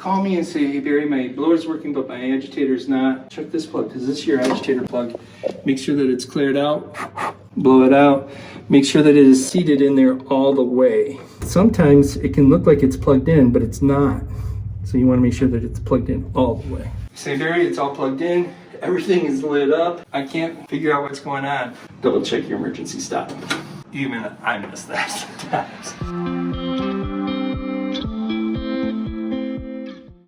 call me and say, hey Barry, my blower's working, but my agitator's not. Check this plug, because this is your agitator plug. Make sure that it's cleared out, blow it out. Make sure that it is seated in there all the way. Sometimes it can look like it's plugged in, but it's not. So you want to make sure that it's plugged in all the way. Say, Barry, it's all plugged in. Everything is lit up. I can't figure out what's going on. Double check your emergency stop. Even I miss that sometimes.